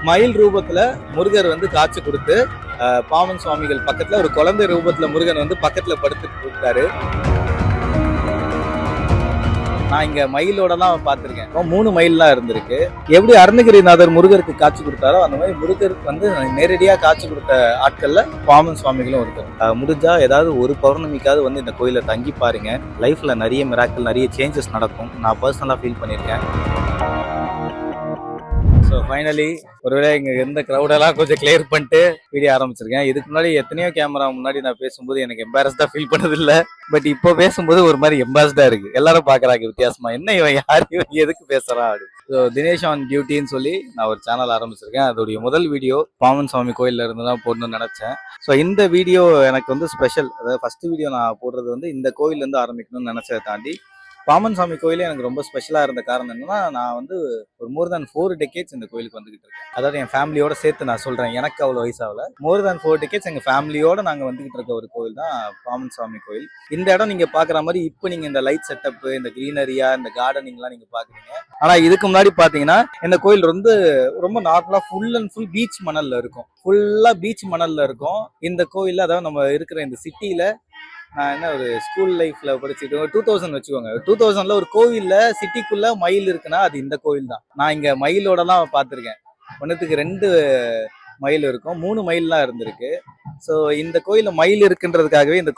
மயில் ரூபத்துல முருகர் வந்து காட்சி கொடுத்து பாமன் சுவாமிகள் பக்கத்துல ஒரு குழந்தை ரூபத்துல முருகன் வந்து பக்கத்துல படுத்துட்டு இருக்காரு. நான் இங்க மயிலோடலாம் பார்த்திருக்கேன். 3 மயில்லாம் இருந்திருக்கு. எப்படி அருணகிரிநாதர் முருகருக்கு காட்சி கொடுத்தாரோ அந்த மாதிரி முருகருக்கு வந்து நேரடியா காட்சி கொடுத்த ஆட்கள்ல பாமன் சுவாமிகளும் ஒருத்தர். முடிஞ்சா ஏதாவது ஒரு பௌர்ணமிக்காவது வந்து இந்த கோயில தங்கி பாருங்க. லைஃப்ல நிறைய மிராக்கிள், நிறைய சேஞ்சஸ் நடக்கும். நான் பர்சனலா ஃபீல் பண்ணியிருக்கேன். ஸோ ஃபைனலி ஒருவேளை இங்கே இருந்த க்ரௌடெல்லாம் கொஞ்சம் கிளியர் பண்ணிட்டு வீடியோ ஆரம்பிச்சிருக்கேன். இதுக்கு முன்னாடி எத்தனையோ கேமரா முன்னாடி நான் பேசும்போது எனக்கு எம்பாரஸ்டாக ஃபீல் பண்ணதில்லை. பட் இப்போ பேசும்போது ஒரு மாதிரி எம்பாரஸ்டாக இருக்குது. எல்லாரும் பார்க்குறாங்க வித்தியாசமா, என்ன இவன் யார், இவன் எதுக்கு பேசுகிறான் அப்படி. ஸோ தினேஷ் ஆன் டியூட்டின்னு சொல்லி நான் ஒரு சேனல் ஆரம்பிச்சிருக்கேன். அதோடைய முதல் வீடியோ பாமன் சுவாமி கோயிலில் இருந்து தான் போடணும்னு நினச்சேன். ஸோ இந்த வீடியோ எனக்கு வந்து ஸ்பெஷல். அதாவது ஃபர்ஸ்ட் வீடியோ நான் போடுறது வந்து இந்த கோயிலேருந்து ஆரம்பிக்கணும்னு நினச்சதை தாண்டி பாமன் சாமி கோயிலே எனக்கு ரொம்ப ஸ்பெஷலாக இருந்த காரணம் என்னன்னா, நான் வந்து ஒரு மோர் தேன் 4 டெக்கேட்ஸ் இந்த கோயிலுக்கு வந்துகிட்டு இருக்கேன். அதாவது என் ஃபேமிலியோட சேர்த்து நான் சொல்றேன், எனக்கு அவ்வளோ வயசாகல. மோர் தேன் 4 டெக்கேட்ஸ் எங்க ஃபேமிலியோட நாங்கள் வந்துகிட்டு இருக்க ஒரு கோயில் தான் பாமன் சாமி கோயில். இந்த இடம் நீங்க பாக்குற மாதிரி இப்போ நீங்க இந்த லைட் செட்டப், இந்த கிரீனரியா, இந்த கார்டனிங்லாம் நீங்க பாக்குறீங்க. ஆனா இதுக்கு முன்னாடி பாத்தீங்கன்னா இந்த கோயில் வந்து ரொம்ப நார்மலா ஃபுல் அண்ட் ஃபுல் பீச் மணல்ல இருக்கும். ஃபுல்லா பீச் மணல்ல இருக்கும் இந்த கோயில்ல. அதாவது நம்ம இருக்கிற இந்த சிட்டியில நான் என்ன ஒரு ஸ்கூல் லைஃப்ல படிச்சுட்டு 2000 வச்சுக்கோங்க. 2000ல ஒரு கோவில்ல சிட்டிக்குள்ள மயில் இருக்குன்னா அது இந்த கோவில் தான். நான் இங்க மயிலோடலாம் பார்த்திருக்கேன். ஒன்னுத்துக்கு 2 மயில் இருக்கும், 3 மயில்லாம் இருந்திருக்கு. ஸோ இந்த கோயில்ல மயில் இருக்குன்றதுக்காகவே இந்த